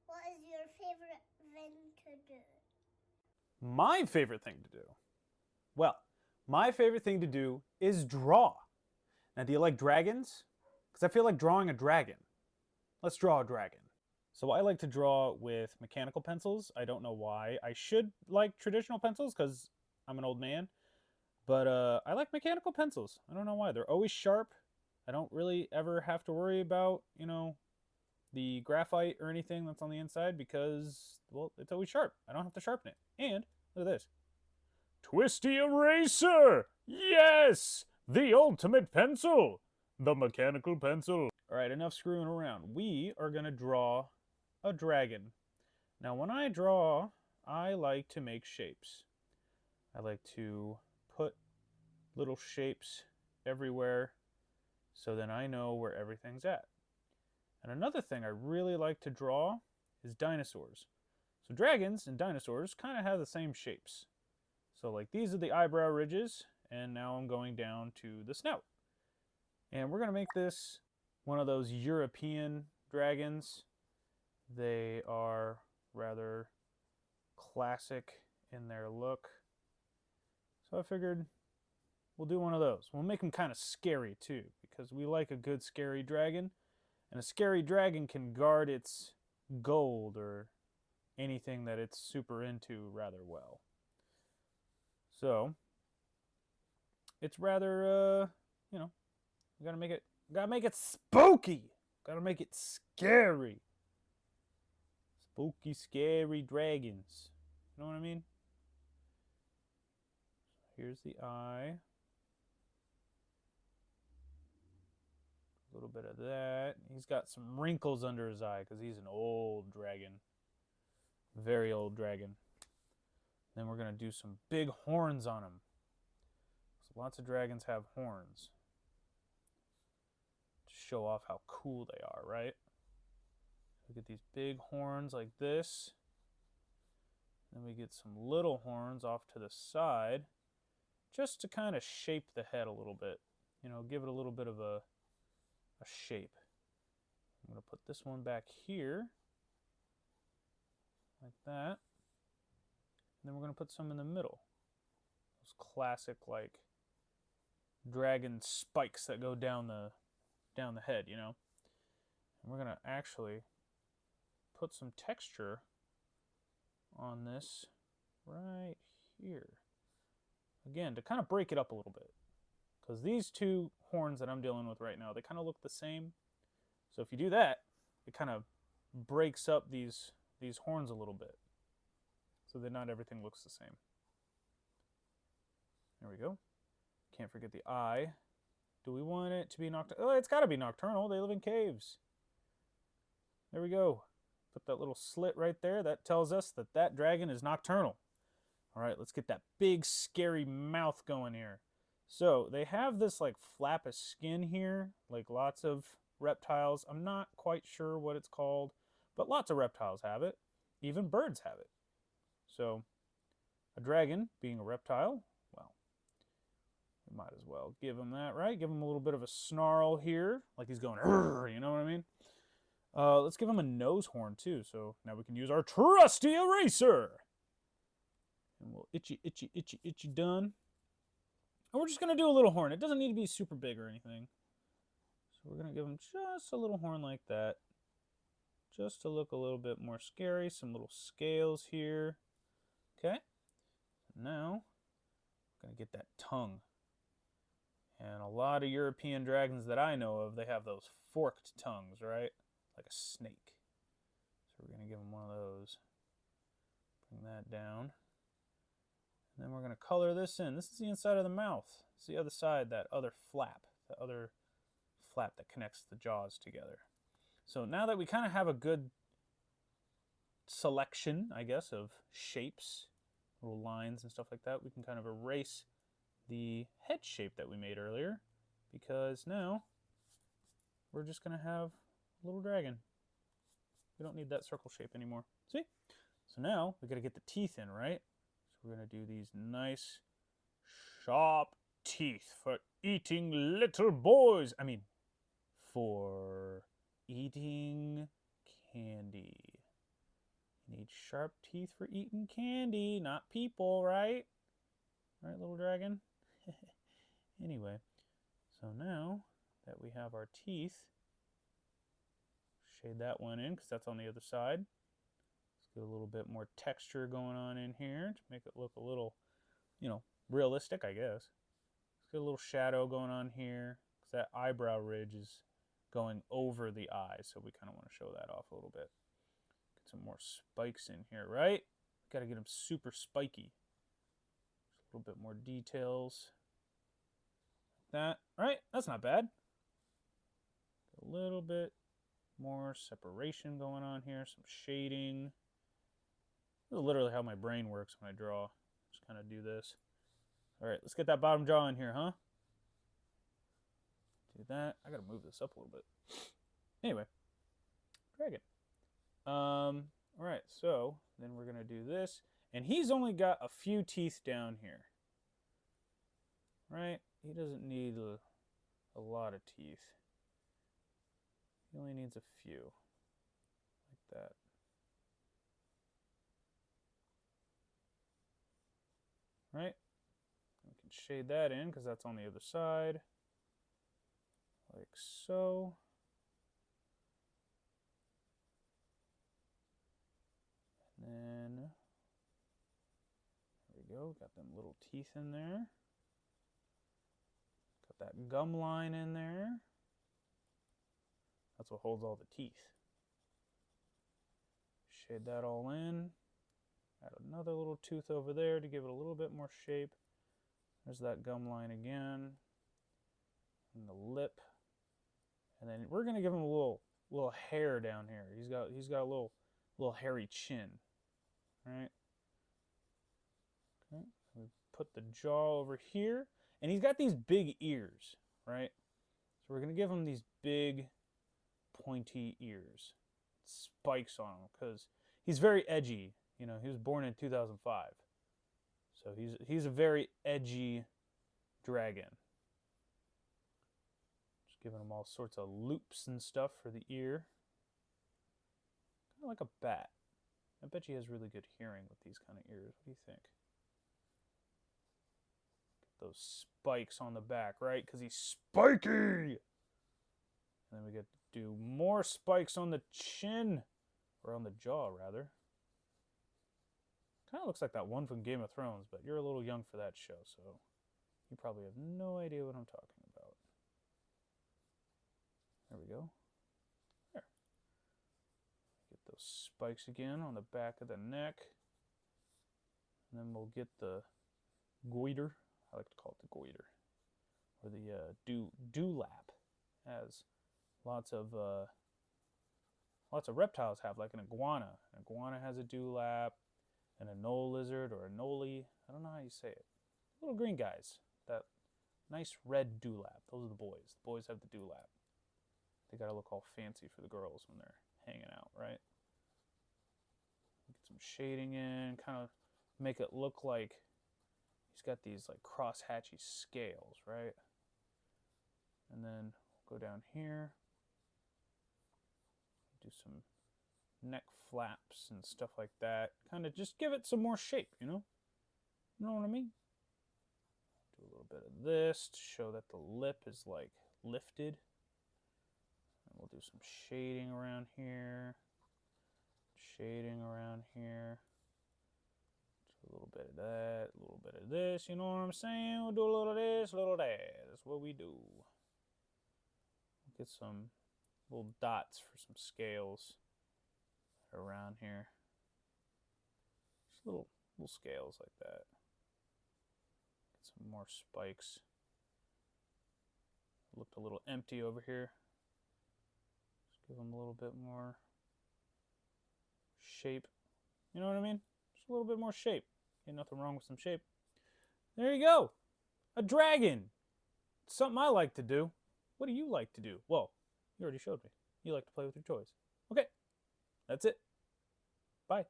what is your favorite thing to do? My favorite thing to do? Well, my favorite thing to do is draw. Now, do you like dragons? Because I feel like drawing a dragon. Let's draw a dragon. So I like to draw with mechanical pencils. I don't know why. I should like traditional pencils because I'm an old man. But I like mechanical pencils. I don't know why. They're always sharp. I don't really ever have to worry about, the graphite or anything that's on the inside because, well, it's always sharp. I don't have to sharpen it. And look at this. Twisty Eraser! Yes! The ultimate pencil! The mechanical pencil. All right, enough screwing around. We are going to draw a dragon. Now, when I draw, I like to make shapes. I like to put little shapes everywhere so then I know where everything's at. And another thing I really like to draw is dinosaurs. So dragons and dinosaurs kind of have the same shapes. So like these are the eyebrow ridges, and now I'm going down to the snout. And we're going to make this one of those European dragons. They are rather classic in their look. So I figured we'll do one of those. We'll make them kind of scary too, because we like a good scary dragon. And a scary dragon can guard its gold or anything that it's super into rather well. So it's rather, we gotta make it spooky. Gotta make it scary. Spooky, scary dragons. You know what I mean? Here's the eye. A little bit of that. He's got some wrinkles under his eye because he's an old dragon. Very old dragon. Then we're going to do some big horns on him. So lots of dragons have horns. To show off how cool they are, right? We get these big horns like this. Then we get some little horns off to the side just to kind of shape the head a little bit. Give it a little bit of a shape. I'm going to put this one back here like that. And then we're going to put some in the middle. Those classic like dragon spikes that go down the head, And we're going to actually put some texture on this right here. Again, to kind of break it up a little bit. Because these two horns that I'm dealing with right now, they kind of look the same. So if you do that, it kind of breaks up these horns a little bit. So that not everything looks the same. There we go. Can't forget the eye. Do we want it to be nocturnal? Oh, it's got to be nocturnal. They live in caves. There we go. Put that little slit right there. That tells us that dragon is nocturnal. All right, let's get that big, scary mouth going here. So they have this like flap of skin here, like lots of reptiles. I'm not quite sure what it's called, but lots of reptiles have it. Even birds have it. So a dragon being a reptile, well, we might as well give him that, right? Give him a little bit of a snarl here, like he's going, you know what I mean? Let's give him a nose horn too. So now we can use our trusty eraser. And we'll itchy done. And we're just going to do a little horn. It doesn't need to be super big or anything. So we're going to give him just a little horn like that. Just to look a little bit more scary. Some little scales here. Okay. Now, I'm going to get that tongue. And a lot of European dragons that I know of, they have those forked tongues, right? Like a snake. So we're going to give him one of those. Bring that down. And then we're going to color this in. This is the inside of the mouth. It's the other side, that other flap. The other flap that connects the jaws together. So now that we kind of have a good selection, I guess, of shapes, little lines and stuff like that, we can kind of erase the head shape that we made earlier, because now we're just going to have a little dragon. We don't need that circle shape anymore. See? So now we got to get the teeth in, right? So we're going to do these nice sharp teeth for eating little boys. I mean, for eating candy. need sharp teeth for eating candy, not people, right? Right, little dragon? Anyway, so now that we have our teeth, shade that one in because that's on the other side. Let's get a little bit more texture going on in here to make it look a little, realistic, I guess. Let's get a little shadow going on here because that eyebrow ridge is going over the eye, so we kind of want to show that off a little bit. Get some more spikes in here, right? Got to get them super spiky. Just a little bit more details. That, right? That's not bad. A little bit more separation going on here, some shading. This is literally how my brain works when I draw. Just kind of do this. All right, let's get that bottom jaw in here, huh? Do that. I gotta move this up a little bit. Anyway, dragon. All right, so then we're gonna do this, and he's only got a few teeth down here, right? He doesn't need a lot of teeth. He only needs a few, like that. Right? We can shade that in because that's on the other side, like so. And then, there we go, got them little teeth in there. Got that gum line in there. That's what holds all the teeth. Shade that all in. Add another little tooth over there to give it a little bit more shape. There's that gum line again. And the lip. And then we're gonna give him a little hair down here. He's got a little hairy chin. Right? Okay. We put the jaw over here. And he's got these big ears, right? So we're gonna give him these big pointy ears. Spikes on him because he's very edgy. You know, he was born in 2005. So he's a very edgy dragon. Just giving him all sorts of loops and stuff for the ear. Kind of like a bat. I bet he has really good hearing with these kind of ears. What do you think? Get those spikes on the back, right? Because he's spiky! And then we get to do more spikes on the chin. Or on the jaw, rather. Kind of looks like that one from Game of Thrones, but you're a little young for that show, so you probably have no idea what I'm talking about. There we go. There. Get those spikes again on the back of the neck. And then we'll get the goiter. I like to call it the goiter. Or the dewlap. As lots of reptiles have, like an iguana. An iguana has a dewlap. And a knoll lizard or a noli. I don't know how you say it. Little green guys. That nice red dewlap. Those are the boys. The boys have the dewlap. They gotta look all fancy for the girls when they're hanging out, right? Get some shading in. Kind of make it look like he's got these like cross-hatchy scales, right? And then go down here. Do some neck flaps and stuff like that. Kind of just give it some more shape, you know? You know what I mean? Do a little bit of this to show that the lip is like lifted. And we'll do some shading around here. Shading around here. Just a little bit of that, a little bit of this, you know what I'm saying? We'll do a little of this, a little of that. That's what we do. Get some little dots for some scales around here. Just little scales like that. Get some more spikes. Looked a little empty over here. Just give them a little bit more shape. You know what I mean? Just a little bit more shape. Ain't nothing wrong with some shape. There you go. A dragon. Something I like to do. What do you like to do? Well, you already showed me. You like to play with your toys. Okay. That's it. Bye.